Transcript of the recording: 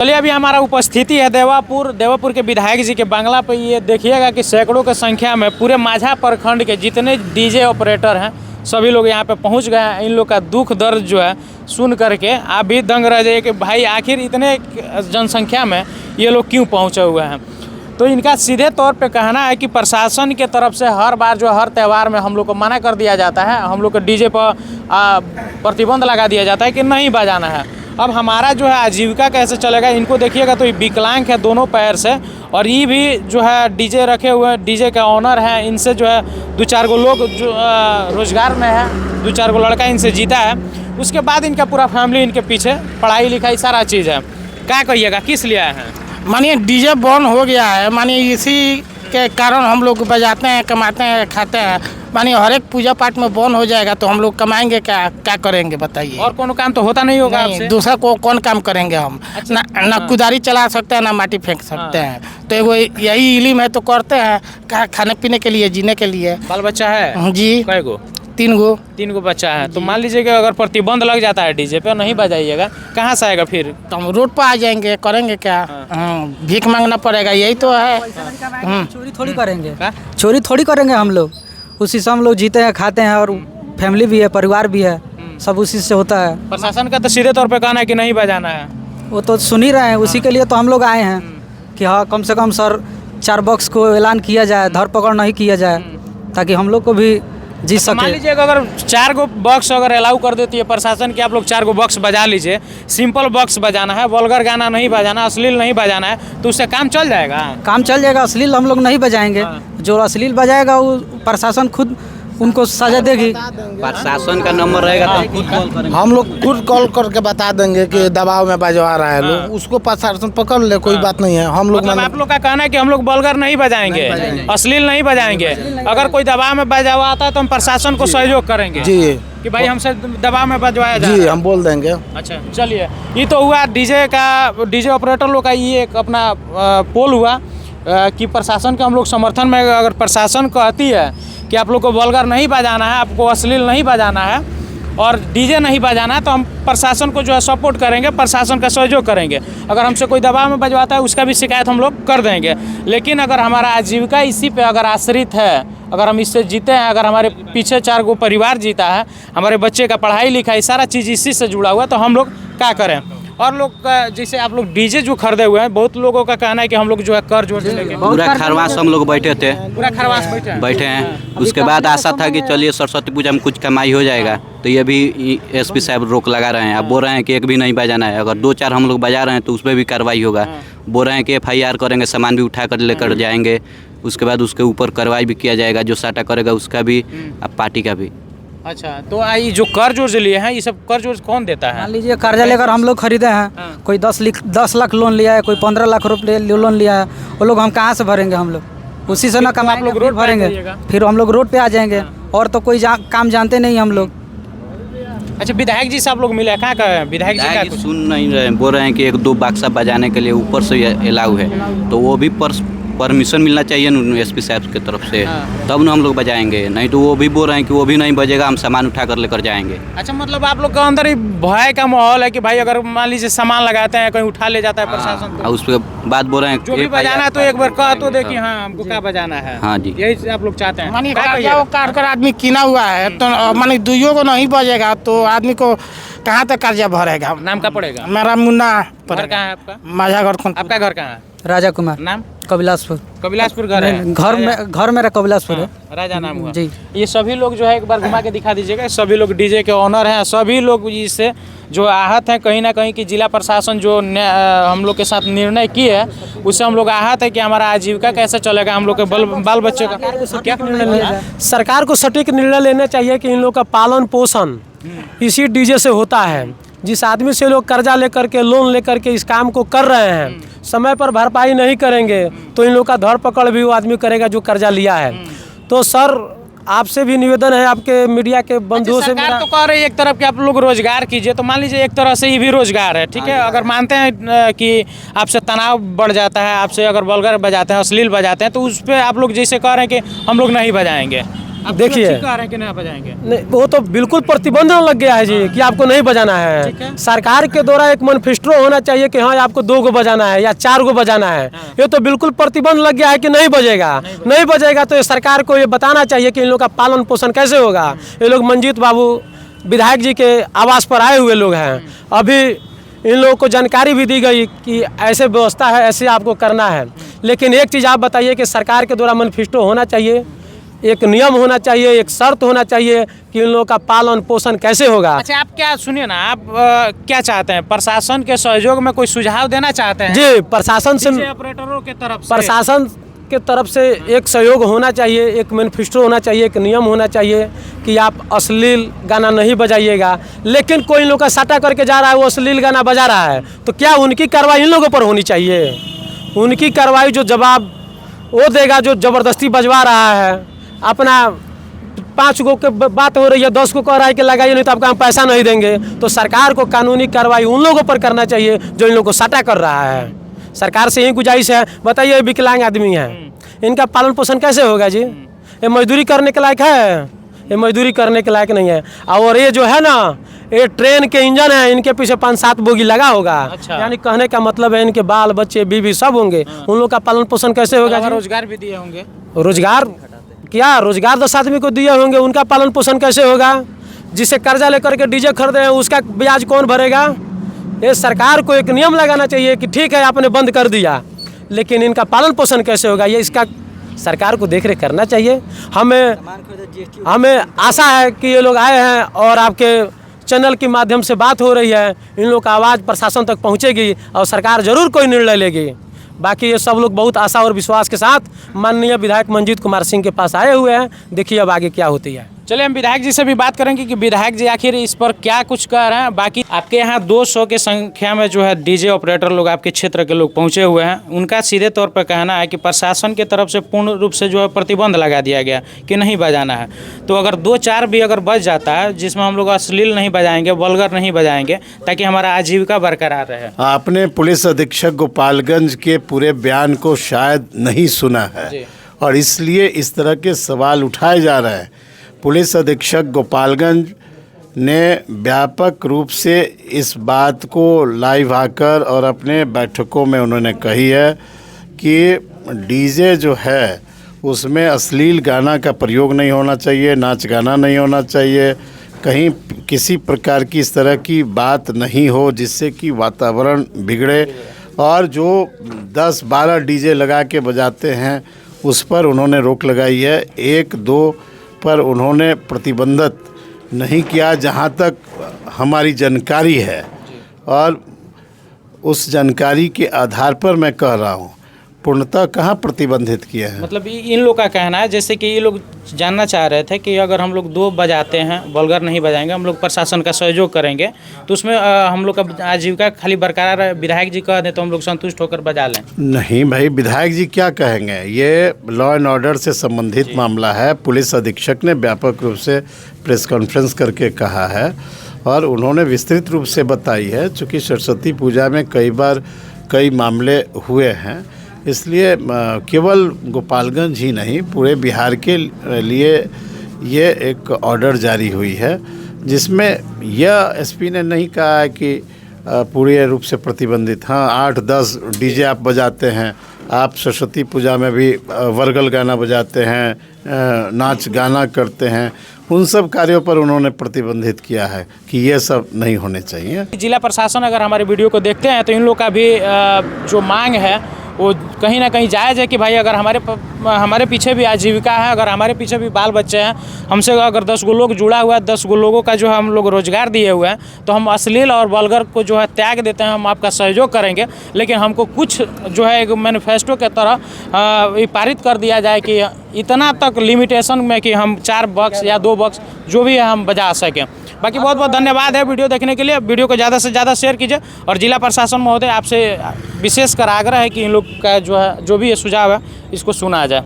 चलिए अभी हमारा उपस्थिति है देवापुर के विधायक जी के बंगला पे। ये देखिएगा कि सैकड़ों की संख्या में पूरे माझा प्रखंड के जितने डीजे ऑपरेटर हैं सभी लोग यहाँ पे पहुँच गए हैं। इन लोग का दुख दर्द जो है सुन करके आप भी दंग रह जाइए कि भाई आखिर इतने जनसंख्या में ये लोग क्यों पहुँचे हुए हैं। तो इनका सीधे तौर पे कहना है कि प्रशासन के तरफ से हर बार जो हर त्यौहार में हम लोग को मना कर दिया जाता है, हम लोग को डीजे पर प्रतिबंध लगा दिया जाता है कि नहीं बजाना है। अब हमारा जो है आजीविका कैसे चलेगा। इनको देखिएगा तो ये विकलांग है दोनों पैर से, और ये भी जो है डीजे रखे हुए हैं, डीजे का ऑनर है। इनसे जो है 2-4 गो लोग जो रोजगार में है, 2-4 गो लड़का इनसे जीता है। उसके बाद इनका पूरा फैमिली इनके पीछे, पढ़ाई लिखाई सारा चीज़ है। क्या कहिएगा, किस लिए आए हैं? मानिए डीजे बंद हो गया है, मानिए इसी के कारण हम लोग बजाते हैं, कमाते हैं, खाते हैं। मानिए हर एक पूजा पाठ में बंद हो जाएगा तो हम लोग कमाएंगे क्या करेंगे बताइए। और कोनो काम तो होता नहीं होगा आपसे? दूसरा को कौन काम करेंगे हम? अच्छा, ना कुदारी चला सकते हैं, ना माटी फेंक सकते हैं। तो वो यही इल्म है तो करते हैं, खाने पीने के लिए, जीने के लिए। बाल बच्चा है जी? कै गो? 3 गो बच्चा है। तो मान लीजिए कि अगर प्रतिबंध लग जाता है डीजे पे, नहीं बजाइएगा, कहाँ से आएगा फिर? तो हम रोड पर आ जाएंगे, करेंगे क्या? भीख मांगना पड़ेगा, यही तो है। चोरी थोड़ी करेंगे, चोरी थोड़ी करेंगे हम लोग। उसी से हम लोग जीते हैं, खाते हैं, और फैमिली भी है, परिवार भी है, सब उसी से होता है। प्रशासन का तो सीधे तौर पे कहना है कि नहीं बजाना है। वो तो सुन ही रहे हैं, उसी के लिए तो हम लोग आए हैं कि हाँ कम से कम सर 4 बॉक्स को ऐलान किया जाए, धरपकड़ नहीं किया जाए, ताकि हम लोग को भी जी सके। मान लीजिए अगर 4 गो बॉक्स अगर अलाउ कर देती है प्रशासन कि आप लोग 4 गो बॉक्स बजा लीजिए, सिंपल बॉक्स बजाना है, वल्गर गाना नहीं बजाना, अश्लील नहीं बजाना है, तो उससे काम चल जाएगा? काम चल जाएगा। अश्लील हम लोग नहीं बजाएंगे। जो अश्लील बजाएगा वो प्रशासन खुद उनको सजा देगी। प्रशासन का नंबर रहेगा तो खुद कॉल करेंगे। हम लोग खुद कॉल करके बता देंगे कि दबाव में बजवा रहा है लोग, उसको प्रशासन पकड़ ले, कोई बात नहीं है। हम लोग मतलब आप लोग का कहना है कि हम लोग वल्गर नहीं बजाएंगे, अश्लील नहीं बजाएंगे। अगर कोई दबाव में बजवाता है तो हम प्रशासन को सहयोग करेंगे जी कि भाई हमसे दबाव में बजवाया जाए। जी हम बोल देंगे। अच्छा चलिए, ये तो हुआ डीजे ऑपरेटर लोग का ये एक अपना पोल हुआ कि प्रशासन के हम लोग समर्थन में। अगर प्रशासन कहती है कि आप लोग को वल्गर नहीं बजाना है, आपको अश्लील नहीं बजाना है और डीजे नहीं बजाना है, तो हम प्रशासन को जो है सपोर्ट करेंगे, प्रशासन का सहयोग करेंगे। अगर हमसे कोई दबाव में बजवाता है उसका भी शिकायत हम लोग कर देंगे। लेकिन अगर हमारा आजीविका इसी पे अगर आश्रित है, अगर हम इससे जीते हैं, अगर हमारे पीछे 4 गो परिवार जीता है, हमारे बच्चे का पढ़ाई लिखाई सारा चीज़ इसी से जुड़ा हुआ है, तो हम लोग क्या करें? और लोग जैसे आप लोग डीजे जो खरीदे हुए हैं, बहुत लोगों का कहना है कि हम लोग जो है कर जोड़ लेंगे। पूरा खरवास हम लोग बैठे थे, पूरा खरवास बैठे हैं। उसके बाद आशा था कि चलिए सरस्वती पूजा में कुछ कमाई हो जाएगा, तो ये भी एसपी साहब रोक लगा रहे हैं। अब बोल रहे हैं कि एक भी नहीं बजाना है। अगर 2-4 हम लोग बजा रहे हैं तो उस पर भी कार्रवाई होगा। बोल रहे हैं कि FIR करेंगे, सामान भी उठा कर लेकर जाएंगे। उसके बाद उसके ऊपर कार्रवाई भी किया जाएगा, जो साटा करेगा उसका भी, अब पार्टी का भी। अच्छा, तो ये जो कर्ज वर्ज लिए हैं, ये सब कर्ज वर्ज कौन देता है? मान लीजिए कर्जा लेकर हम लोग खरीदे हैं, कोई 10 लाख लोन लिया है, कोई 15 लाख रुपये लोन लिया है। वो लोग हम कहाँ से भरेंगे? हम लोग उसी से ना कमाएंगे, लोग रोड भरेंगे, फिर हम लोग रोड पे आ जाएंगे। और तो कोई काम जानते नहीं हम लोग। अच्छा, विधायक जी से आप लोग मिले, कहाँ का है विधायक जी? का सुन नहीं रहे, बोल रहे हैं कि 1-2 बक्सा बजाने के लिए ऊपर से अलाउ है, तो वो भी परमिशन मिलना चाहिए ना एसपी साहब की तरफ से, तब ना हम लोग बजाएंगे। नहीं तो वो भी बोल रहे हैं कि वो भी नहीं बजेगा, हम सामान उठा कर लेकर जाएंगे। अच्छा, मतलब आप लोग का अंदर ही भय का माहौल है कि भाई अगर मान लीजिए सामान लगाते हैं, कहीं उठा ले जाता है प्रशासन, तो उसके बाद बोल रहे हैं जो भी बजाना है तो एक बार कह तो दे कि हाँ हमको क्या बजाना है। हाँ जी, यही आप लोग चाहते हैं। मानिए काट कर आदमी किना हुआ है, तो मानिए 2 को नहीं बजेगा तो आदमी को कहाँ तक कर्जा भरेगा? नाम का पड़ेगा? मेरा मुन्ना। घर कहाँ है आपका? माझा घर। आपका घर कहाँ है? राजा कुमार। नाम? कबिलासपुर घर है। घर मेरा कबिलासपुर है। राजा नाम हुआ जी। ये सभी लोग जो है एक बार घुमा के दिखा दीजिएगा। सभी लोग डीजे के ऑनर हैं, सभी लोग इससे जो आहत हैं कहीं ना कहीं कि जिला प्रशासन जो हम लोग के साथ निर्णय किए है, उससे हम लोग आहत है कि हमारा आजीविका कैसे चलेगा, हम लोग के बाल बच्चे का क्या निर्णय लिया? सरकार को सटीक निर्णय लेना चाहिए कि इन लोग का पालन पोषण इसी डीजे से होता है। जिस आदमी से लोग कर्जा लेकर के, लोन लेकर के इस काम को कर रहे हैं, समय पर भरपाई नहीं करेंगे तो इन लोग का धरपकड़ भी वो आदमी करेगा जो कर्जा लिया है। तो सर आपसे भी निवेदन है, आपके मीडिया के बंधुओं से। सरकार तो कह रही है एक तरफ कि आप लोग रोजगार कीजिए, तो मान लीजिए एक तरह से ये भी रोजगार है, ठीक है। अगर मानते हैं कि आपसे तनाव बढ़ जाता है, आपसे अगर वल्गर बजाते हैं, अश्लील बजाते हैं, तो उस पर आप लोग जैसे कह रहे हैं कि हम लोग नहीं बजाएंगे, आप देखिए सुरक्षित कह रहे हैं कि नहीं बजाएंगे? नहीं, वो तो बिल्कुल प्रतिबंध लग गया है जी कि आपको नहीं बजाना है। सरकार के द्वारा एक मैनिफेस्टो होना चाहिए कि हाँ आपको 2 गो बजाना है या 4 गो बजाना है। ये तो बिल्कुल प्रतिबंध लग गया है कि नहीं बजेगा, नहीं बजेगा। तो ये सरकार को ये बताना चाहिए कि इन लोग का पालन पोषण कैसे होगा। ये लोग मंजीत बाबू विधायक जी के आवास पर आए हुए लोग हैं, अभी इन लोगों को जानकारी भी दी गई कि ऐसे व्यवस्था है, ऐसे आपको करना है। लेकिन एक चीज़ आप बताइए कि सरकार के द्वारा मैनिफेस्टो होना चाहिए, एक नियम होना चाहिए, एक शर्त होना चाहिए कि इन लोगों का पालन पोषण कैसे होगा। अच्छा, आप क्या सुनिए ना, आप क्या चाहते हैं? प्रशासन के सहयोग में कोई सुझाव देना चाहते हैं? जी, प्रशासन से, डीजे ऑपरेटरों के तरफ से, प्रशासन के तरफ से एक सहयोग होना चाहिए, एक मैनिफेस्टो होना चाहिए, एक नियम होना चाहिए कि आप अश्लील गाना नहीं बजाइएगा। लेकिन कोई इन लोग का साटा करके जा रहा है, वो अश्लील गाना बजा रहा है, तो क्या उनकी कार्रवाई इन लोगों पर होनी चाहिए? उनकी कार्रवाई जो जवाब वो देगा जो ज़बरदस्ती बजवा रहा है। अपना 5 गो के बात हो रही है, 10 को कह रहा है कि लगाइए नहीं तो आपका हम पैसा नहीं देंगे। तो सरकार को कानूनी कार्रवाई उन लोगों पर करना चाहिए जो इन लोगों को साटा कर रहा है। सरकार से यही गुजारिश है। बताइए, विकलांग आदमी है, इनका पालन पोषण कैसे होगा जी? ये मजदूरी करने के लायक है? ये मजदूरी करने के लायक नहीं है। और ये जो है ना, ये ट्रेन के इंजन है, इनके पीछे 5-7 बोगी लगा होगा। अच्छा। यानी कहने का मतलब है इनके बाल बच्चे बीवी सब होंगे, उन लोग का पालन पोषण कैसे होगा जी? रोजगार भी दिए होंगे। रोजगार क्या, रोजगार 10 आदमी को दिए होंगे, उनका पालन पोषण कैसे होगा? जिसे कर्जा लेकर के डीजे खरीदे हैं उसका ब्याज कौन भरेगा? ये सरकार को एक नियम लगाना चाहिए कि ठीक है आपने बंद कर दिया, लेकिन इनका पालन पोषण कैसे होगा, ये इसका सरकार को देख रेख करना चाहिए। हमें आशा है कि ये लोग आए हैं और आपके चैनल के माध्यम से बात हो रही है, इन लोग का आवाज़ प्रशासन तक पहुंचेगी और सरकार जरूर कोई निर्णय लेगी। बाकी ये सब लोग बहुत आशा और विश्वास के साथ माननीय विधायक मंजीत कुमार सिंह के पास आए हुए हैं। देखिए अब आगे क्या होती है। चलिए हम विधायक जी से भी बात करेंगे कि विधायक जी आखिर इस पर क्या कुछ कह रहे हैं। बाकी आपके यहाँ 200 के संख्या में जो है डीजे ऑपरेटर लोग आपके क्षेत्र के लोग पहुँचे हुए हैं। उनका सीधे तौर पर कहना है कि प्रशासन की तरफ से पूर्ण रूप से जो है प्रतिबंध लगा दिया गया कि नहीं बजाना है। तो अगर 2-4 भी अगर बज जाता है जिसमें हम लोग अश्लील नहीं बजाएंगे, वल्गर नहीं बजाएंगे, ताकि हमारा आजीविका बरकरार रहे। आपने पुलिस अधीक्षक गोपालगंज के पूरे बयान को शायद नहीं सुना है और इसलिए इस तरह के सवाल उठाए जा रहे हैं। पुलिस अधीक्षक गोपालगंज ने व्यापक रूप से इस बात को लाइव आकर और अपने बैठकों में उन्होंने कही है कि डीजे जो है उसमें अश्लील गाना का प्रयोग नहीं होना चाहिए, नाच गाना नहीं होना चाहिए, कहीं किसी प्रकार की इस तरह की बात नहीं हो जिससे कि वातावरण बिगड़े। और जो 10-12 डीजे लगा के बजाते हैं उस पर उन्होंने रोक लगाई है। 1-2 पर उन्होंने प्रतिबंधित नहीं किया जहां तक हमारी जानकारी है, और उस जानकारी के आधार पर मैं कह रहा हूं, पूर्णतः कहाँ प्रतिबंधित किया है। मतलब इन लोग का कहना है, जैसे कि ये लोग जानना चाह रहे थे कि अगर हम लोग 2 बजाते हैं, वल्गर नहीं बजाएंगे, हम लोग प्रशासन का सहयोग करेंगे तो उसमें हम लोग का आजीविका खाली बरकरार है। विधायक जी कह दें तो हम लोग संतुष्ट होकर बजा लें। नहीं भाई, विधायक जी क्या कहेंगे, ये लॉ एंड ऑर्डर से संबंधित मामला है। पुलिस अधीक्षक ने व्यापक रूप से प्रेस कॉन्फ्रेंस करके कहा है और उन्होंने विस्तृत रूप से बताई है। चूँकि सरस्वती पूजा में कई मामले हुए हैं, इसलिए केवल गोपालगंज ही नहीं पूरे बिहार के लिए ये एक ऑर्डर जारी हुई है, जिसमें यह एसपी ने नहीं कहा है कि पूरे रूप से प्रतिबंधित। हाँ, 8-10 डीजे आप बजाते हैं, आप सरस्वती पूजा में भी वर्गल गाना बजाते हैं, नाच गाना करते हैं, उन सब कार्यों पर उन्होंने प्रतिबंधित किया है कि ये सब नहीं होने चाहिए। जिला प्रशासन अगर हमारे वीडियो को देखते हैं तो इन लोग का भी जो मांग है वो कहीं ना कहीं जायज़ है कि भाई अगर हमारे पीछे भी आजीविका है, अगर हमारे पीछे भी बाल बच्चे हैं, हमसे अगर 10 गो लोग जुड़ा हुआ है, 10 गो लोगों का जो है हम लोग रोजगार दिए हुए हैं, तो हम अश्लील और वल्गर को जो है त्याग देते हैं। हम आपका सहयोग करेंगे, लेकिन हमको कुछ जो है एक मैनिफेस्टो के तरह पारित कर दिया जाए कि इतना तक लिमिटेशन में कि हम 4 बॉक्स या 2 बॉक्स जो भी है हम बजा सकें। बाकी बहुत बहुत धन्यवाद है वीडियो देखने के लिए। वीडियो को ज़्यादा से ज़्यादा शेयर कीजिए और जिला प्रशासन महोदय आपसे विशेषकर आग्रह है कि इन लोग का जो है जो भी ये सुझाव है इसको सुना जाए।